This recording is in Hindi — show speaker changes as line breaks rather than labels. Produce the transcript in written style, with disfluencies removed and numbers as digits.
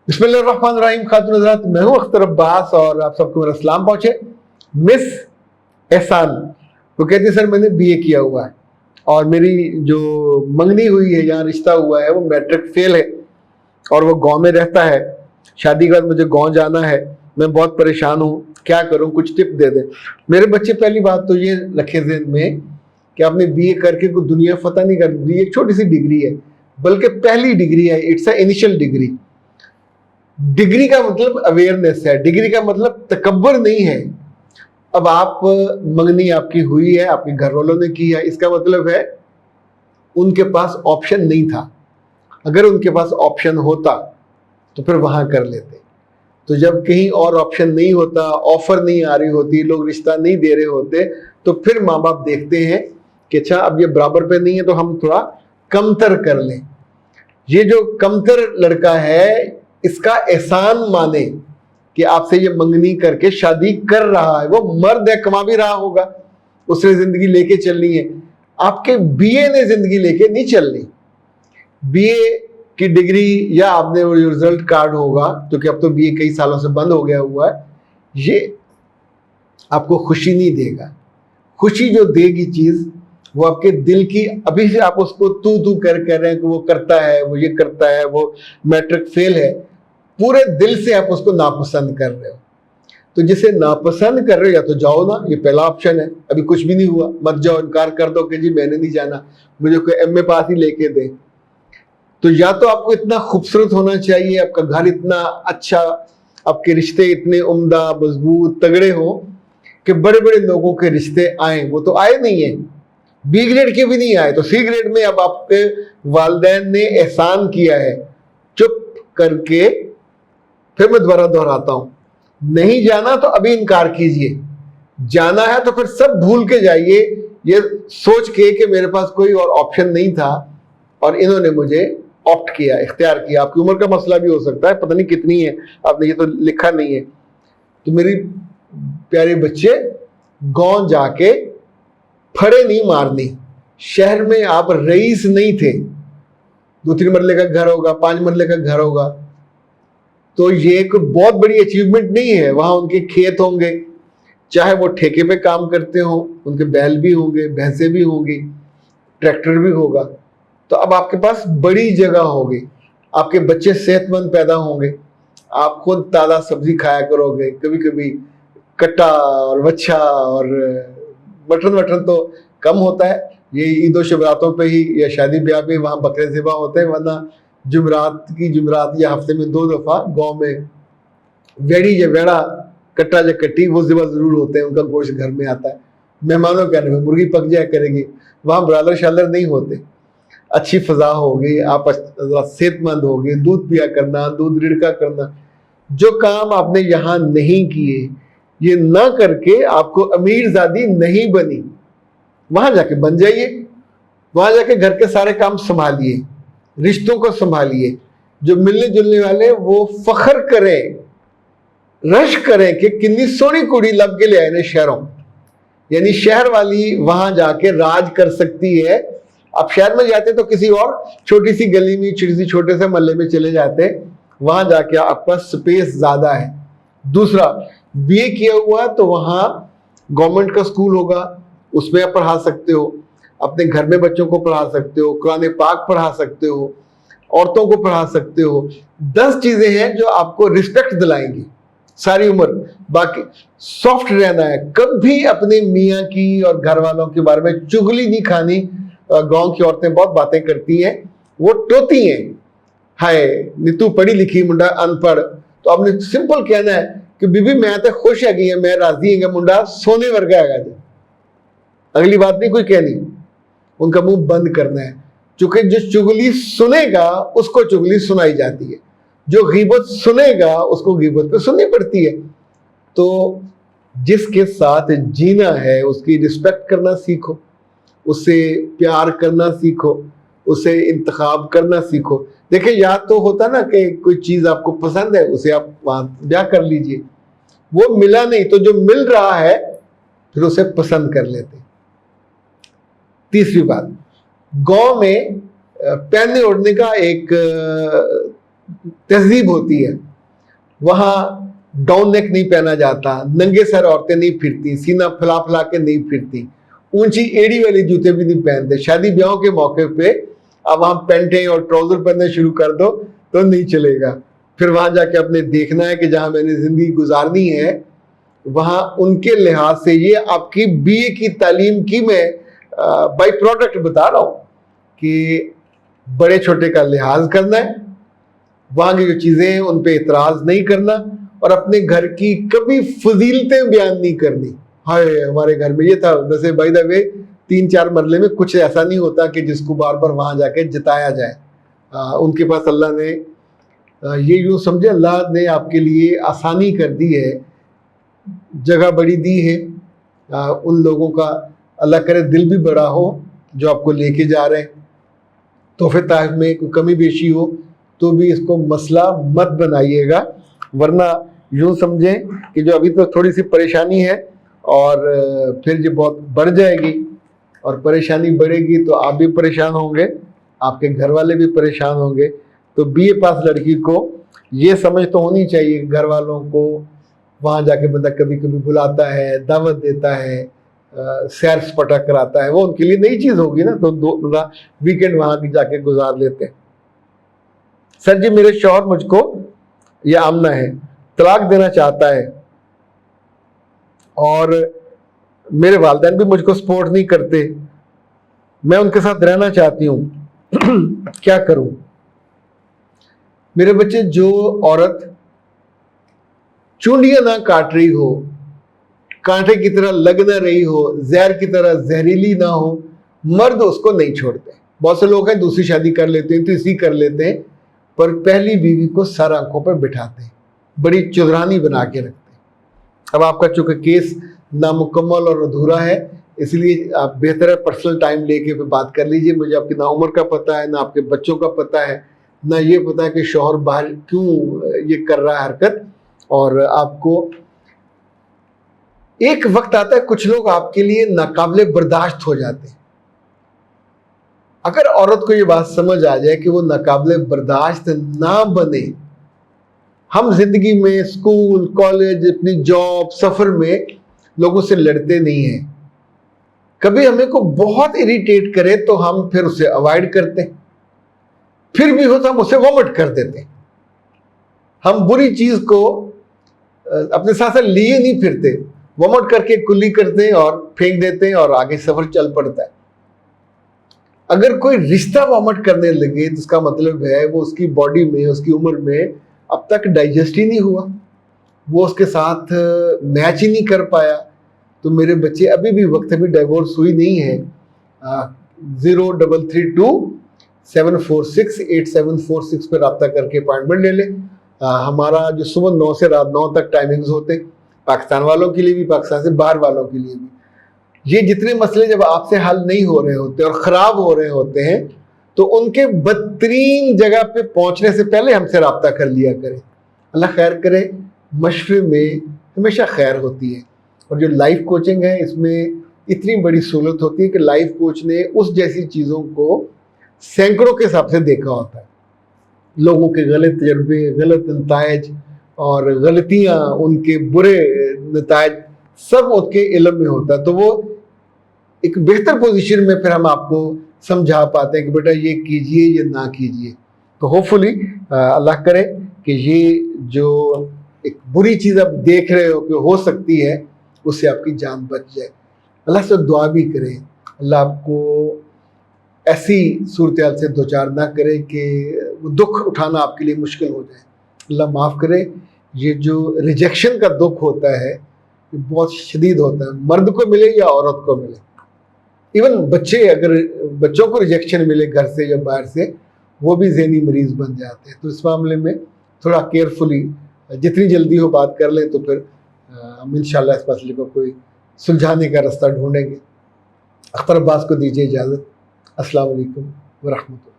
बिस्मिल्लाहिर्रहमानिर्रहीम। खातून हज़रात, मैं हूं अख्तर अब्बास और आप सबको मेरा सलाम पहुंचे। मिस एहसान वो कहती है सर मैंने बीए किया हुआ है और मेरी जो मंगनी हुई है, यहाँ रिश्ता हुआ है, वो मैट्रिक फेल है और वो गांव में रहता है। शादी के बाद मुझे गांव जाना है, मैं बहुत परेशान हूँ, क्या करूँ, कुछ टिप दे दे। मेरे बच्चे, पहली बात तो ये रखे ज़हन में कि आपने बीए करके कोई दुनिया फतह नहीं कर दी। एक छोटी सी डिग्री है, बल्कि पहली डिग्री है, it's a initial degree. Degree का मतलब अवेयरनेस है, डिग्री का मतलब तकब्बर नहीं है। अब आप मंगनी आपकी हुई है, आपके घर वालों ने की है, इसका मतलब है उनके पास ऑप्शन नहीं था। अगर उनके पास ऑप्शन होता तो फिर वहां कर लेते। तो जब कहीं और ऑप्शन नहीं होता, ऑफर नहीं आ रही होती, लोग रिश्ता नहीं दे रहे होते, तो फिर माँ बाप देखते हैं कि अच्छा अब ये बराबर पे नहीं है तो हम थोड़ा कमतर कर लें। ये जो कमतर लड़का है, इसका एहसान माने कि आपसे ये मंगनी करके शादी कर रहा है। वो मर्द है, कमा भी रहा होगा, उसने जिंदगी लेके चलनी है। आपके बीए ने जिंदगी लेके नहीं चलनी। बीए की डिग्री या आपने वो रिजल्ट कार्ड होगा, क्योंकि अब तो बीए कई सालों से बंद हो गया हुआ है, ये आपको खुशी नहीं देगा। खुशी जो देगी चीज वो आपके दिल की, अभी से आप उसको तू तू कर रहे हैं कि वो करता है, वो ये करता है, वो मैट्रिक फेल है, पूरे दिल से आप उसको नापसंद कर रहे हो। तो जिसे नापसंद कर रहे हो, या तो जाओ ना, ये पहला ऑप्शन है। अभी कुछ भी नहीं हुआ, मत जाओ, इनकार कर दो कि जी मैंने नहीं जाना, मुझे कोई एमए पास ही लेके दे। तो या तो आपको इतना खूबसूरत होना चाहिए, आपका घर इतना अच्छा, आपके रिश्ते इतने उम्दा, मजबूत, तगड़े हो कि बड़े बड़े लोगों के रिश्ते आए। वो तो आए नहीं है, बी ग्रेड के भी नहीं आए, तो सी ग्रेड में अब आपके वालिदैन ने एहसान किया है। चुप करके, फिर मैं दोबारा दोहराता हूं, नहीं जाना तो अभी इनकार कीजिए, जाना है तो फिर सब भूल के जाइए, ये सोच के कि मेरे पास कोई और ऑप्शन नहीं था और इन्होंने मुझे ऑप्ट किया, इख्तियार किया। आपकी उम्र का मसला भी हो सकता है, पता नहीं कितनी है, आपने ये तो लिखा नहीं है। तो मेरी प्यारे बच्चे, गांव जाके फड़े नहीं मारनी। शहर में आप रईस नहीं थे, 2-3 मरले का घर होगा, 5 मरले का घर होगा, तो ये एक बहुत बड़ी अचीवमेंट नहीं है। वहां उनके खेत होंगे, चाहे वो ठेके पे काम करते हो, उनके बैल भी होंगे, भैंसे भी होंगी, ट्रैक्टर भी होगा। तो अब आपके पास बड़ी जगह होगी, आपके बच्चे सेहतमंद पैदा होंगे, आप खुद ताज़ा सब्जी खाया करोगे, कभी कभी कट्टा और वच्छा और मटन वटन तो कम होता है, ये ईदो शिवरातों पे ही या शादी ब्याह पे वहाँ बकरे ज़िबा होते हैं, वरना जुमरात या हफ्ते में 2 दफ़ा गांव में वेड़ी या वेड़ा, कट्टा या कट्टी, वो ज़िबा ज़रूर होते हैं, उनका गोश्त घर में आता है। मेहमानों के आने में मुर्गी पक जाया करेगी, वहाँ ब्रादर शादर नहीं होते। अच्छी फजा होगी, आप सेहतमंद होगे, दूध पिया करना, दूध रिड़का करना। जो काम आपने यहाँ नहीं किए, ये ना करके आपको अमीरजादी नहीं बनी, वहां जाके बन जाइए। वहां जाके घर के सारे काम संभालिए, रिश्तों को संभालिए। जो मिलने जुलने वाले वो फख्र करें, रश करें कि कितनी सोहनी कुड़ी लब के ले आए ने शहरों। यानी शहर वाली वहां जाके राज कर सकती है। आप शहर में जाते तो किसी और छोटी सी गली में, छोटे से मोहल्ले में चले जाते, वहां जाके आपका स्पेस ज्यादा है। दूसरा, बीए किया हुआ तो वहां गवर्नमेंट का स्कूल होगा, उसमें आप पढ़ा सकते हो, अपने घर में बच्चों को पढ़ा सकते हो, कुरान पाक पढ़ा सकते हो, औरतों को पढ़ा सकते हो। 10 चीजें हैं जो आपको रिस्पेक्ट दिलाएंगी सारी उम्र। बाकी सॉफ्ट रहना है, कभी अपने मियाँ की और घर वालों के बारे में चुगली नहीं खानी। गांव की औरतें बहुत बातें करती हैं, वो टोती हैं, हाय नीतू पढ़ी लिखी मुंडा अनपढ़। तो आपने सिंपल कहना है कि बीबी मैं तो खुश है, मैं राजी है, मुंडा सोने वर्गा है। अगली बात नहीं कोई कहनी, उनका मुंह बंद करना है। क्योंकि जो चुगली सुनेगा उसको चुगली सुनाई जाती है, जो गीबत सुनेगा उसको गीबत पे सुननी पड़ती है। तो जिसके साथ जीना है उसकी रिस्पेक्ट करना सीखो, उससे प्यार करना सीखो, उसे इंतखाब करना सीखो। देखिए, या तो होता ना कि कोई चीज आपको पसंद है, उसे आप वहां ब्याह कर लीजिए, वो मिला नहीं तो जो मिल रहा है फिर उसे पसंद कर लेते। तीसरी बात, गांव में पहनने ओढ़ने का एक तहजीब होती है, वहाँ डाउन नेक नहीं पहना जाता, नंगे सर औरतें नहीं फिरती, सीना फैला फैला के नहीं फिरती, ऊंची एड़ी वाले जूते भी नहीं पहनते। शादी ब्याहों के मौके पे अब वहां पैंटें और ट्राउजर पहनना शुरू कर दो तो नहीं चलेगा। फिर वहां जाके अपने देखना है कि जहां मैंने जिंदगी गुजारनी है वहां उनके लिहाज से, ये आपकी बीए की तालीम की मैं बाई प्रोडक्ट बता रहा हूं कि बड़े छोटे का लिहाज करना है, वहां की जो चीजें हैं उन पे इतराज नहीं करना, और अपने घर की कभी फजीलतें बयान नहीं करनी। हाय हमारे घर में ये था, वैसे बाय द वे 3-4 मरले में कुछ ऐसा नहीं होता कि जिसको बार बार वहां जाके जताया जाए। उनके पास अल्लाह ने ये यूं समझे, अल्लाह ने आपके लिए आसानी कर दी है, जगह बड़ी दी है। उन लोगों का अल्लाह करे दिल भी बड़ा हो जो आपको लेके जा रहे हैं। तोहफे तहफ में कोई कमी बेशी हो तो भी इसको मसला मत बनाइएगा, वरना यूं समझें कि जो अभी तो थोड़ी सी परेशानी है और फिर जो बहुत बढ़ जाएगी, और परेशानी बढ़ेगी तो आप भी परेशान होंगे, आपके घर वाले भी परेशान होंगे। तो बीए पास लड़की को ये समझ तो होनी चाहिए, घर वालों को वहाँ जाके बंदा कभी कभी बुलाता है, दावत देता है, सैर सपाटा कराता है, वो उनके लिए नई चीज़ होगी ना, तो दो वीकेंड वहाँ जाके गुजार लेते हैं। सर जी मेरे शौहर मुझको, ये आमना है, तलाक देना चाहता है और मेरे वालिदैन भी मुझको सपोर्ट नहीं करते, मैं उनके साथ रहना चाहती हूँ, क्या करूं? मेरे बच्चे, जो औरत चूंडियां ना काट रही हो, कांटे की तरह लग ना रही हो, जहर की तरह जहरीली ना हो, मर्द उसको नहीं छोड़ते। बहुत से लोग हैं दूसरी शादी कर लेते हैं, तीसरी कर लेते हैं, पर पहली बीवी को सर आंखों पर बिठाते हैं, बड़ी चुदरानी बना के रखते हैं। अब आपका चूंकि केस नामुकम्मल और अधूरा है, इसलिए आप बेहतर है पर्सनल टाइम लेके फिर बात कर लीजिए। मुझे आपकी ना उम्र का पता है, ना आपके बच्चों का पता है, ना ये पता है कि शौहर बाहर क्यों ये कर रहा है हरकत। और आपको एक वक्त आता है कुछ लोग आपके लिए नाकाबिले बर्दाश्त हो जाते हैं। अगर औरत को ये बात समझ आ जाए कि वो नाकाबिले बर्दाश्त ना बने, हम जिंदगी में स्कूल कॉलेज अपनी जॉब सफर में लोगों से लड़ते नहीं हैं। कभी हमें को बहुत इरिटेट करे तो हम फिर उसे अवॉइड करते हैं, फिर भी हो तो हम उसे वॉमिट कर देते हैं। हम बुरी चीज को अपने साथ साथ लिए नहीं फिरते, वॉमिट करके कुल्ली करते हैं और फेंक देते हैं और आगे सफर चल पड़ता है। अगर कोई रिश्ता वॉमिट करने लगे तो इसका मतलब है वो उसकी बॉडी में, उसकी उम्र में अब तक डाइजेस्ट ही नहीं हुआ, वो उसके साथ मैच ही नहीं कर पाया। तो मेरे बच्चे, अभी भी वक्त अभी डाइवोर्स हुई नहीं है, 0332-746-8746 पर रब्ता करके अपॉइंटमेंट ले लें। हमारा जो सुबह 9 से रात 9 तक टाइमिंग्स होते, पाकिस्तान वालों के लिए भी, पाकिस्तान से बाहर वालों के लिए भी। ये जितने मसले जब आपसे हल नहीं हो रहे होते और ख़राब हो रहे होते हैं तो उनके बदतरीन जगह पे पहुंचने से पहले हमसे रब्ता कर लिया करें। अल्लाह खैर करे, मशवरे में हमेशा खैर होती है। और जो लाइफ कोचिंग है इसमें इतनी बड़ी सहूलत होती है कि लाइफ कोच ने उस जैसी चीज़ों को सैकड़ों के हिसाब से देखा होता है। लोगों के गलत तजर्बे, गलत नतायज और गलतियाँ, उनके बुरे नतायज सब उसके इल्म में होता है। तो वो एक बेहतर पोजीशन में फिर हम आपको समझा पाते हैं कि बेटा ये कीजिए, ये ना कीजिए। तो होपफुली अल्लाह करे कि ये जो एक बुरी चीज़ आप देख रहे हो कि हो सकती है, उससे आपकी जान बच जाए। अल्लाह से दुआ भी करें, अल्लाह आपको ऐसी सूरत हाल से दो चार ना करे कि वो दुख उठाना आपके लिए मुश्किल हो जाए। अल्लाह माफ़ करे। ये जो रिजेक्शन का दुख होता है ये बहुत शदीद होता है, मर्द को मिले या औरत को मिले। इवन बच्चे, अगर बच्चों को रिजेक्शन मिले घर से या बाहर से, वो भी ज़हनी मरीज़ बन जाते हैं। तो इस मामले में थोड़ा केयरफुली जितनी जल्दी हो बात कर लें तो फिर हम इंशाल्लाह इस मसले को कोई सुलझाने का रास्ता ढूंढेंगे। अख्तर अब्बास को दीजिए इजाज़त। अस्सलाम वालेकुम व रहमतुल्लाह।